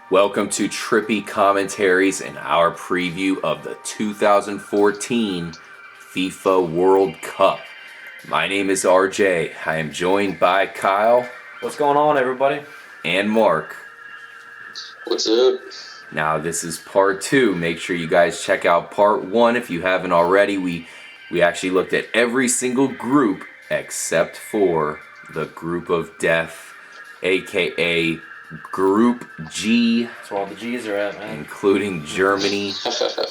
Welcome to Trippy Commentaries and our preview of the 2014 FIFA World Cup. My name is RJ. I am joined by Kyle. What's going on, everybody? And Mark. What's up? Now this is part 2. Make sure you guys check out part 1 if you haven't already. We actually looked at every single group except for the group of death, aka Group G. That's where all the G's are at, man. Including Germany,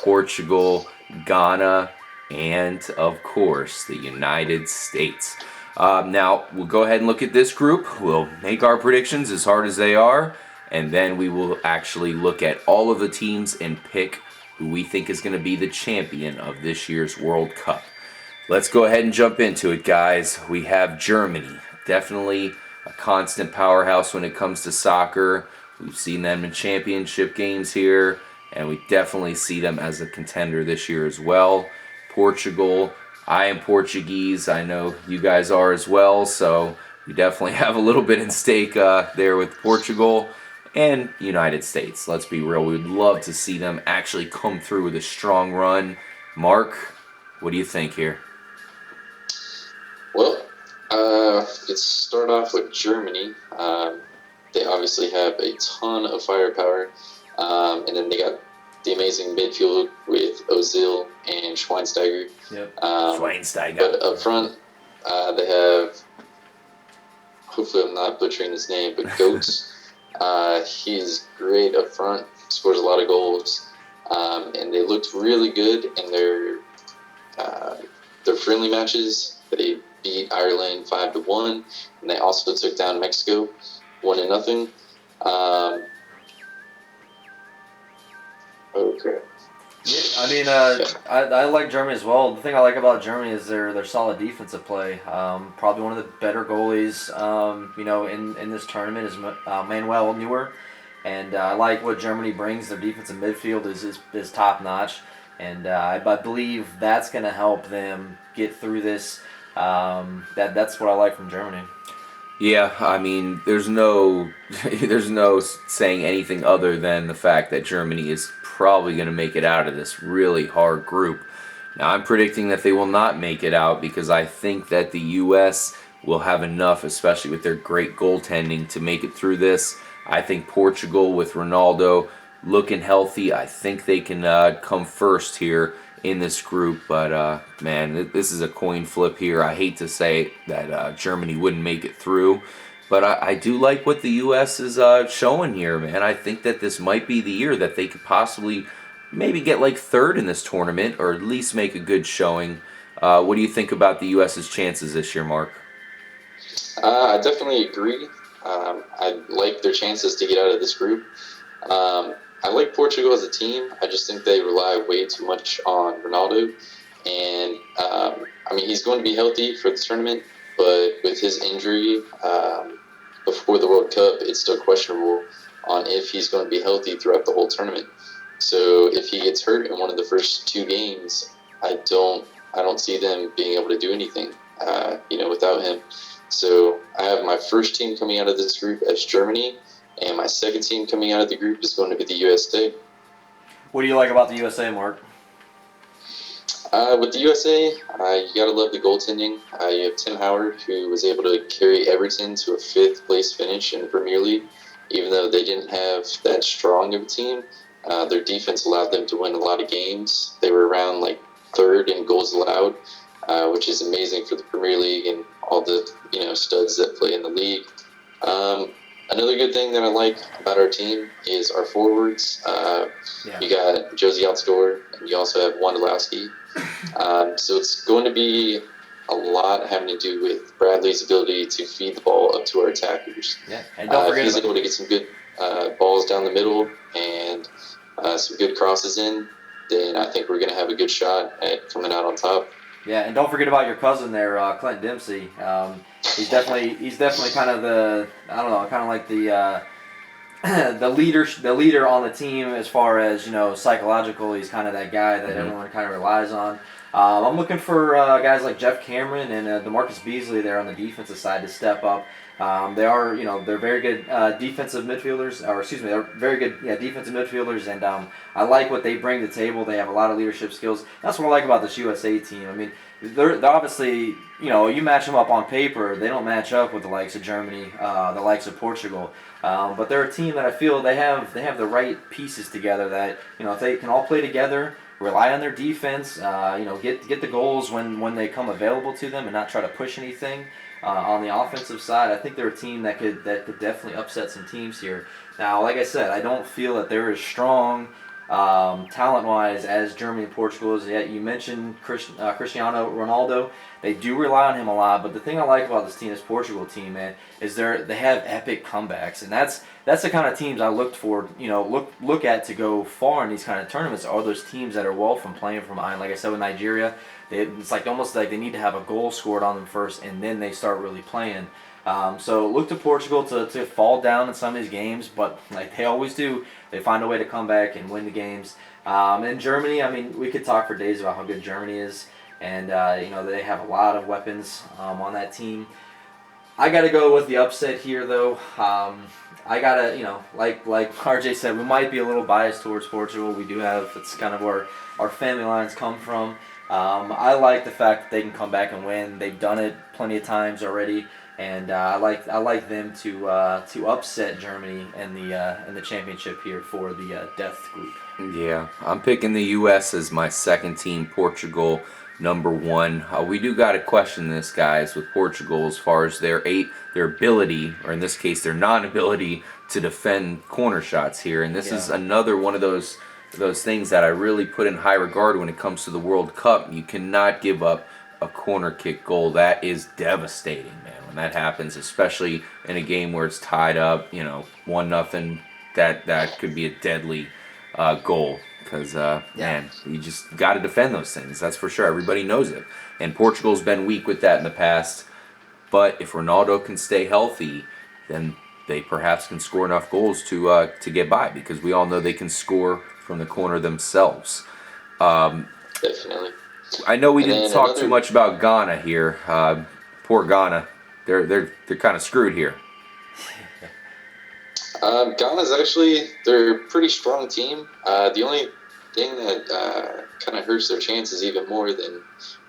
Portugal, Ghana, and of course the United States. Now we'll go ahead and look at this group. We'll make our predictions as hard as they are, and then we will actually look at all of the teams and pick who we think is going to be the champion of this year's World Cup. Let's go ahead and jump into it, guys. We have Germany, definitely a constant powerhouse when it comes to soccer. We've seen them in championship games here, and we definitely see them as a contender this year as well. Portugal, I am Portuguese. I know you guys are as well, so we definitely have a little bit at stake there with Portugal. And United States, let's be real, we would love to see them actually come through with a strong run. Mark, what do you think here? Well, let's start off with Germany. They obviously have a ton of firepower, and then they got the amazing midfield with Ozil and Schweinsteiger. Yep. Schweinsteiger. But up front, they have, hopefully I'm not butchering his name, but Goats. He's great up front, scores a lot of goals, and they looked really good in their friendly matches. They beat Ireland 5-1, and they also took down Mexico 1-0. Okay. I mean, I like Germany as well. The thing I like about Germany is their solid defensive play. Probably one of the better goalies, in this tournament is Manuel Neuer, and I like what Germany brings. Their defensive midfield is top notch, and I believe that's going to help them get through this. That's what I like from Germany. Yeah, I mean, there's no saying anything other than the fact that Germany is probably going to make it out of this really hard group. Now, I'm predicting that they will not make it out because I think that the U.S. will have enough, especially with their great goaltending, to make it through this. I think Portugal, with Ronaldo looking healthy, I think they can come first here in this group, but man, this is a coin flip here. I hate to say that Germany wouldn't make it through, but I do like what the U.S. is showing here, man. I think that this might be the year that they could possibly maybe get like third in this tournament, or at least make a good showing. What do you think about the U.S.'s chances this year, Mark? I definitely agree. I like their chances to get out of this group. I like Portugal as a team. I just think they rely way too much on Ronaldo. And, he's going to be healthy for this tournament, but with his injury before the World Cup, it's still questionable on if he's going to be healthy throughout the whole tournament. So if he gets hurt in one of the first 2 games, I don't see them being able to do anything, without him. So I have my first team coming out of this group as Germany, and my second team coming out of the group is going to be the U.s.A. What do you like about the USA, Mark? With the USA, you got to love the goaltending. You have Tim Howard, who was able to carry Everton to a 5th place finish in the Premier League. Even though they didn't have that strong of a team, their defense allowed them to win a lot of games. They were around like 3rd in goals allowed, which is amazing for the Premier League and all the studs that play in the league. Another good thing that I like about our team is our forwards. You got Josie Altidore, and you also have Wondolowski. So it's going to be a lot having to do with Bradley's ability to feed the ball up to our attackers. Yeah, and don't forget if he's able to get some good balls down the middle and some good crosses in, then I think we're going to have a good shot at coming out on top. Yeah, and don't forget about your cousin there, Clint Dempsey. He's definitely kind of the the leader on the team as far as psychological. He's kind of that guy that everyone kind of relies on. I'm looking for guys like Jeff Cameron and DeMarcus Beasley there on the defensive side to step up. They are, they're very good defensive midfielders, or excuse me, they're very good, defensive midfielders, and I like what they bring to the table. They have a lot of leadership skills. That's what I like about this USA team. I mean, they're obviously, you match them up on paper, they don't match up with the likes of Germany, the likes of Portugal. But they're a team that I feel they have the right pieces together. That if they can all play together, rely on their defense, get the goals when they come available to them, and not try to push anything. On the offensive side, I think they're a team that could definitely upset some teams here. Now, like I said, I don't feel that they're as strong talent-wise as Germany and Portugal is. Yet you mentioned Cristiano Ronaldo. They do rely on him a lot, but the thing I like about this Portugal team, man, is they have epic comebacks, and that's the kind of teams I look at to go far in these kind of tournaments. Are those teams that are well from playing from behind? Like I said with Nigeria, it's like almost like they need to have a goal scored on them first, and then they start really playing. So look to Portugal to fall down in some of these games, but like they always do, they find a way to come back and win the games. And Germany, I mean, we could talk for days about how good Germany is, and they have a lot of weapons on that team. I got to go with the upset here, though. I got to, like RJ said, we might be a little biased towards Portugal. We do have, it's kind of where our family lines come from. I like the fact that they can come back and win. They've done it plenty of times already. And I like them to upset Germany in the championship here for the death group. Yeah, I'm picking the U.S. as my second team. Portugal number one. We do got to question this, guys, with Portugal as far as their ability, or in this case, their non-ability to defend corner shots here. And this is another one of those things that I really put in high regard when it comes to the World Cup. You cannot give up a corner kick goal. That is devastating, man. When that happens, especially in a game where it's tied up, 1-0, that could be a deadly goal. Because, man, you just got to defend those things. That's for sure. Everybody knows it. And Portugal's been weak with that in the past. But if Ronaldo can stay healthy, then they perhaps can score enough goals to get by. Because we all know they can score from the corner themselves. Definitely. I know we didn't talk too much about Ghana here. Poor Ghana. They're kind of screwed here. Ghana's they're a pretty strong team. The only thing that kind of hurts their chances even more than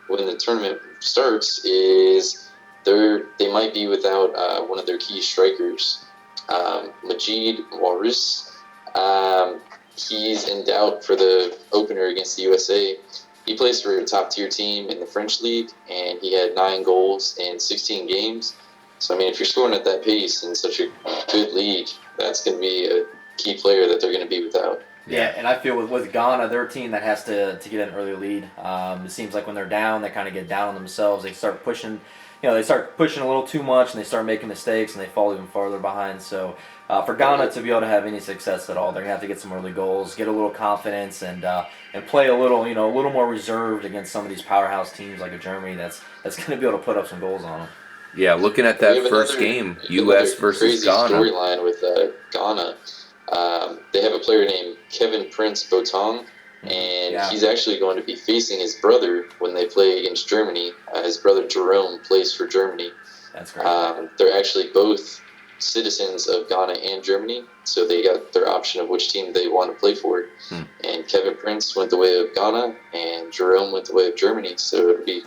when the tournament starts is they might be without one of their key strikers, Majid Waris. He's in doubt for the opener against the USA. He plays for a top-tier team in the French league, and he had 9 goals in 16 games. So, I mean, if you're scoring at that pace in such a good league, that's going to be a key player that they're going to be without. Yeah, and I feel with Ghana, they're a team that has to get an early lead. It seems like when they're down, they kind of get down on themselves. They start pushing, they start pushing a little too much, and they start making mistakes, and they fall even farther behind. So for Ghana to be able to have any success at all, they're gonna have to get some early goals, get a little confidence, and play a little more reserved against some of these powerhouse teams like a Germany that's gonna be able to put up some goals on them. Yeah, looking at that first game, U.S. versus Ghana. Crazy storyline with Ghana. They have a player named Kevin Prince Boateng, and he's actually going to be facing his brother when they play against Germany. His brother Jerome plays for Germany. That's great. They're actually both citizens of Ghana and Germany, so they got their option of which team they want to play for. And Kevin Prince went the way of Ghana, and Jerome went the way of Germany. So it'd be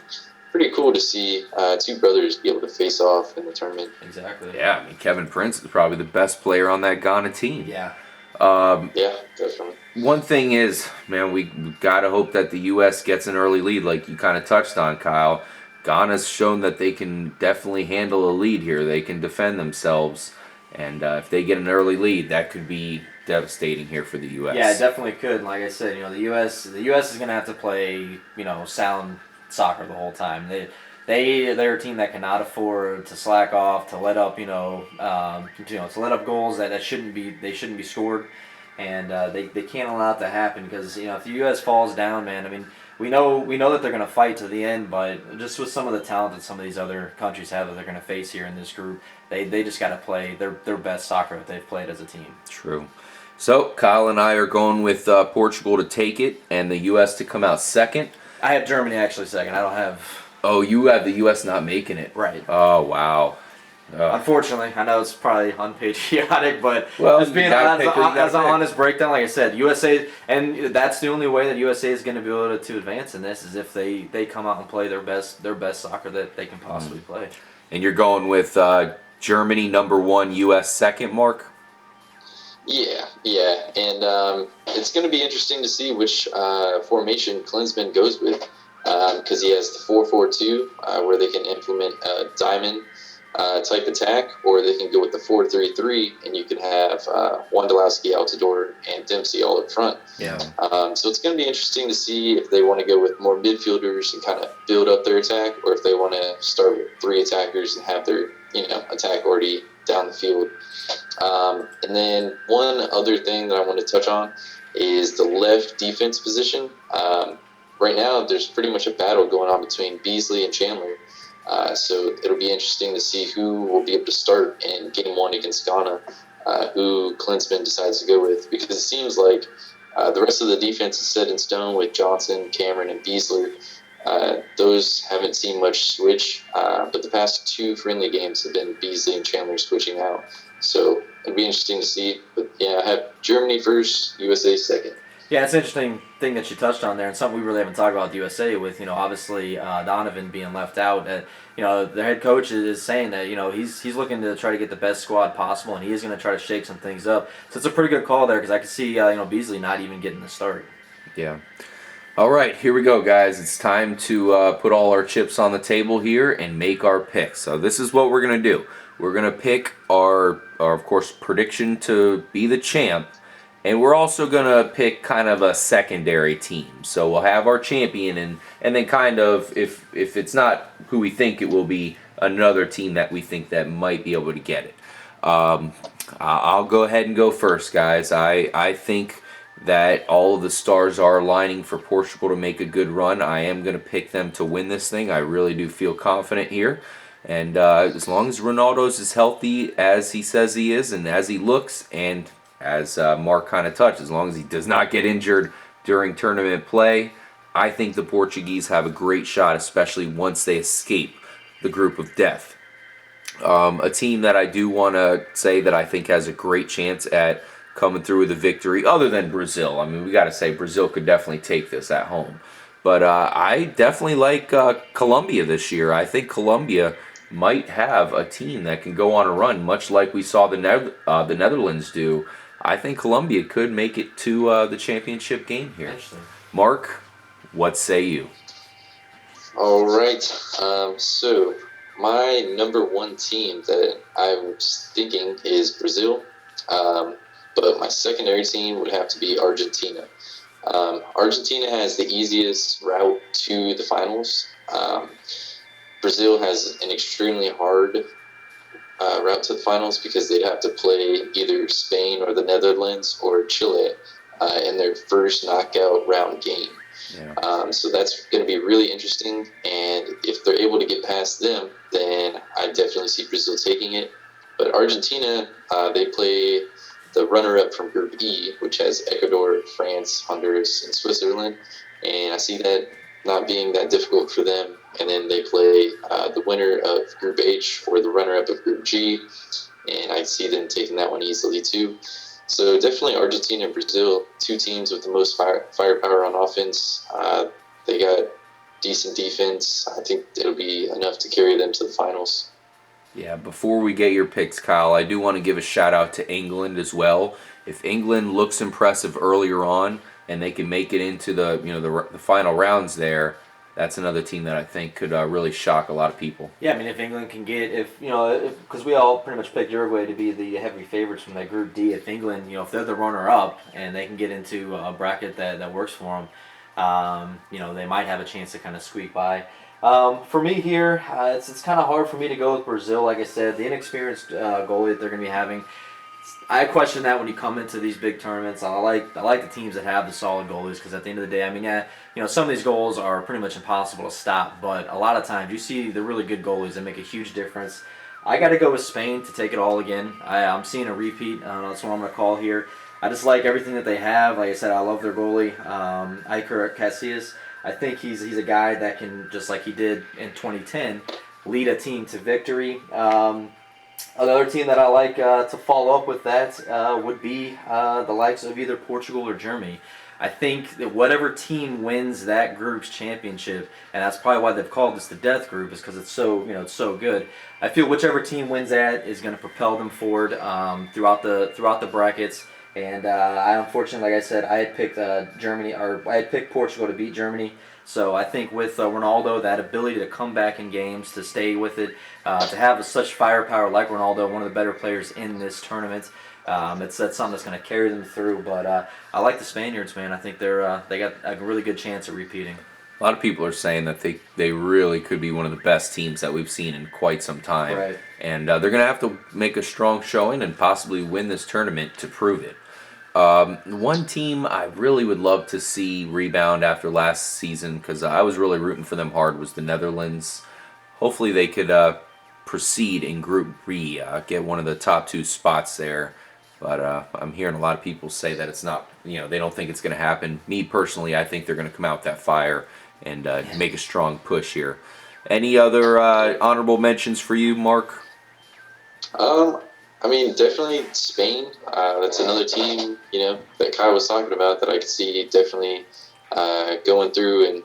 pretty cool to see 2 brothers be able to face off in the tournament. Exactly. Yeah, I mean, Kevin Prince is probably the best player on that Ghana team. Yeah. Yeah, definitely. One thing is, man, we got to hope that the U.S. gets an early lead, like you kind of touched on, Kyle. Ghana's shown that they can definitely handle a lead here. They can defend themselves, and if they get an early lead, that could be devastating here for the U.S. Yeah, it definitely could. And like I said, the U.S. is going to have to play, sound soccer the whole time. They're a team that cannot afford to slack off, to let up, to let up goals that shouldn't be scored, and they can't allow it to happen because if the U.S. falls down, man, I mean. We know that they're going to fight to the end, but just with some of the talent that some of these other countries have that they're going to face here in this group, they just got to play their best soccer that they've played as a team. True. So Kyle and I are going with Portugal to take it and the U.S. to come out second. I have Germany actually second. I don't have. Oh, you have the U.S. not making it. Right. Oh, wow. Unfortunately, I know it's probably unpatriotic, but Well, just being you gotta pick who you gotta as an pick. honest breakdown, like I said, USA, and that's the only way that USA is going to be able to advance in this is if they come out and play their best soccer that they can possibly play. And you're going with Germany #1, U.S. second, Mark? Yeah, and it's going to be interesting to see which formation Klinsmann goes with, because he has the 4-4-2, where they can implement a diamond type attack, or they can go with the 4-3-3, and you can have Wondolowski, Altidore, and Dempsey all up front. Yeah. So it's going to be interesting to see if they want to go with more midfielders and kind of build up their attack, or if they want to start with 3 attackers and have their attack already down the field. And then one other thing that I want to touch on is the left defense position. Right now, there's pretty much a battle going on between Beasley and Chandler. So it'll be interesting to see who will be able to start in Game 1 against Ghana, who Klinsmann decides to go with. Because it seems like the rest of the defense is set in stone with Johnson, Cameron, and Beasler. Those haven't seen much switch, but the past 2 friendly games have been Beasley and Chandler switching out. So it'll be interesting to see. But yeah, I have Germany first, USA second. Yeah, it's an interesting thing that you touched on there, and something we really haven't talked about the USA with, obviously Donovan being left out. The head coach is saying that, he's looking to try to get the best squad possible, and he is going to try to shake some things up. So it's a pretty good call there because I can see, Beasley not even getting the start. Yeah. All right, here we go, guys. It's time to put all our chips on the table here and make our picks. So this is what we're going to do. We're going to pick our, of course, prediction to be the champ. And we're also going to pick kind of a secondary team. So we'll have our champion and then kind of, if it's not who we think it will be, another team that we think that might be able to get it. I'll go ahead and go first, guys. I think that all of the stars are aligning for Portugal to make a good run. I am going to pick them to win this thing. I really do feel confident here. And as long as Ronaldo's as healthy as he says he is and as he looks, and as Mark kind of touched, as long as he does not get injured during tournament play, I think the Portuguese have a great shot, especially once they escape the group of death. A team that I do want to say that I think has a great chance at coming through with a victory, other than Brazil. I mean, we got to say Brazil could definitely take this at home. But I definitely like Colombia this year. I think Colombia might have a team that can go on a run, much like we saw the Netherlands do. I think Colombia could make it to the championship game here. Mark, what say you? All right. So my #1 team that I'm thinking is Brazil. But my secondary team would have to be Argentina. Argentina has the easiest route to the finals. Brazil has an extremely hard route to the finals because they'd have to play either Spain or the Netherlands or Chile in their first knockout round game. Yeah. So that's going to be really interesting, and if they're able to get past them, then I definitely see Brazil taking it. But Argentina, they play the runner-up from Group E, which has Ecuador, France, Honduras, and Switzerland, and I see that not being that difficult for them. And then they play the winner of Group H or the runner-up of Group G, and I see them taking that one easily too. So definitely Argentina and Brazil, 2 teams with the most firepower on offense. They got decent defense. I think it'll be enough to carry them to the finals. Yeah, before we get your picks, Kyle, I do want to give a shout out to England as well. If England looks impressive earlier on and they can make it into the final rounds there, that's another team that I think could really shock a lot of people. Yeah, I mean, if England can get, because we all pretty much picked Uruguay to be the heavy favorites from that Group D. If England, if they're the runner-up and they can get into a bracket that works for them, they might have a chance to kind of squeak by. For me here, it's kind of hard for me to go with Brazil. Like I said, the inexperienced goalie that they're going to be having, I question that when you come into these big tournaments. I like the teams that have the solid goalies because at the end of the day, I mean, some of these goals are pretty much impossible to stop, but a lot of times you see the really good goalies that make a huge difference. I got to go with Spain to take it all again. I'm seeing a repeat. That's what I'm going to call here. I just like everything that they have. Like I said, I love their goalie, Iker Casillas. I think he's a guy that can, just like he did in 2010, lead a team to victory. Another team that I like to follow up with that would be the likes of either Portugal or Germany. I think that whatever team wins that group's championship, and that's probably why they've called this the death group, is because it's so it's so good. I feel whichever team wins that is going to propel them forward throughout the brackets. And I unfortunately, like I said, I had picked Germany, or I had picked Portugal to beat Germany. So I think with Ronaldo, that ability to come back in games, to stay with it, to have such firepower like Ronaldo, one of the better players in this tournament, that's something that's going to carry them through. But I like the Spaniards, man. I think they got a really good chance at repeating. A lot of people are saying that they really could be one of the best teams that we've seen in quite some time. Right. And they're going to have to make a strong showing and possibly win this tournament to prove it. One team I really would love to see rebound after last season, because I was really rooting for them hard, was the Netherlands. Hopefully they could proceed in Group B, get one of the top 2 spots there. But I'm hearing a lot of people say that it's not, they don't think it's going to happen. Me personally, I think they're going to come out with that fire and make a strong push here. Any other honorable mentions for you, Mark? I mean, definitely Spain. That's another team, that Kyle was talking about that I could see definitely going through and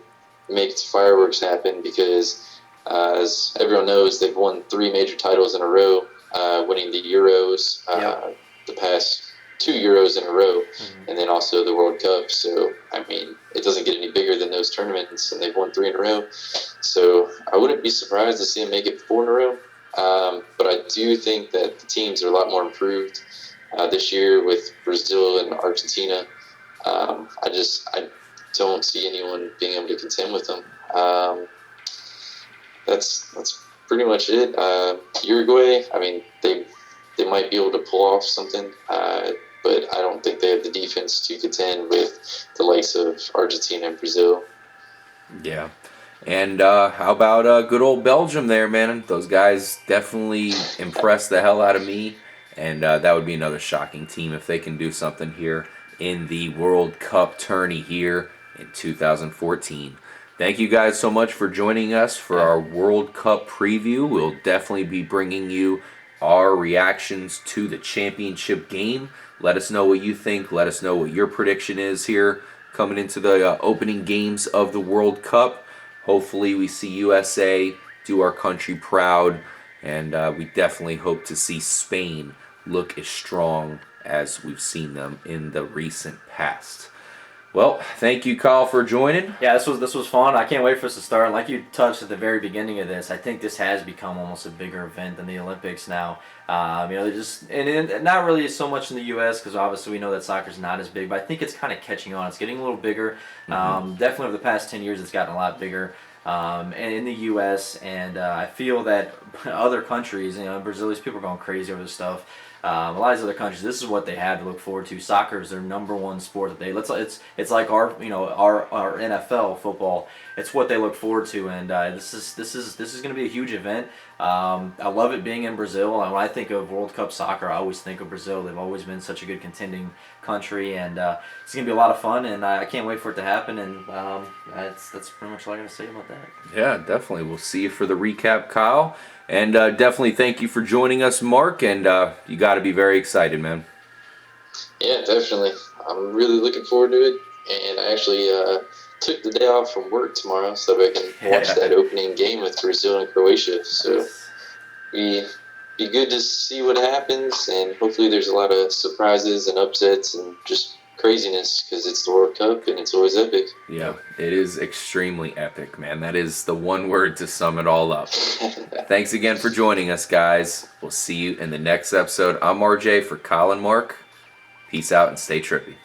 make fireworks happen because, as everyone knows, they've won 3 major titles in a row, winning the Euros, the past 2 Euros in a row, and then also the World Cup. So, I mean, it doesn't get any bigger than those tournaments, and they've won 3 in a row. So, I wouldn't be surprised to see them make it 4 in a row. But I do think that the teams are a lot more improved this year with Brazil and Argentina. I don't see anyone being able to contend with them. That's pretty much it. Uruguay, I mean, they might be able to pull off something, but I don't think they have the defense to contend with the likes of Argentina and Brazil. Yeah. And how about good old Belgium there, man? Those guys definitely impressed the hell out of me. And that would be another shocking team if they can do something here in the World Cup tourney here in 2014. Thank you guys so much for joining us for our World Cup preview. We'll definitely be bringing you our reactions to the championship game. Let us know what you think. Let us know what your prediction is here coming into the opening games of the World Cup. Hopefully we see USA do our country proud, and we definitely hope to see Spain look as strong as we've seen them in the recent past. Well, thank you, Kyle, for joining. Yeah, this was fun. I can't wait for us to start. Like you touched at the very beginning of this, I think this has become almost a bigger event than the Olympics now. They're just and not really so much in the U.S. because obviously we know that soccer's not as big, but I think it's kind of catching on. It's getting a little bigger. Definitely over the past 10 years, it's gotten a lot bigger. And in the U.S. and I feel that other countries, Brazil, these people are going crazy over this stuff. A lot of these other countries, this is what they have to look forward to. Soccer is their number one sport that it's like our NFL football. It's what they look forward to, and this is going to be a huge event. I love it being in Brazil. When I think of World Cup soccer, I always think of Brazil. They've always been such a good contending country, and it's going to be a lot of fun. And I can't wait for it to happen. And that's pretty much all I got to say about that. Yeah, definitely. We'll see you for the recap, Kyle. And definitely thank you for joining us, Mark. And you got to be very excited, man. Yeah, definitely. I'm really looking forward to it. And I actually took the day off from work tomorrow so I can watch that opening game with Brazil and Croatia. So be good to see what happens. And hopefully there's a lot of surprises and upsets and just craziness because it's the World Cup and it's always epic. Yeah, it is extremely epic, man. That is the one word to sum it all up. Thanks again for joining us, guys. We'll see you in the next episode. I'm RJ for Kyle and Mark. Peace out and stay trippy.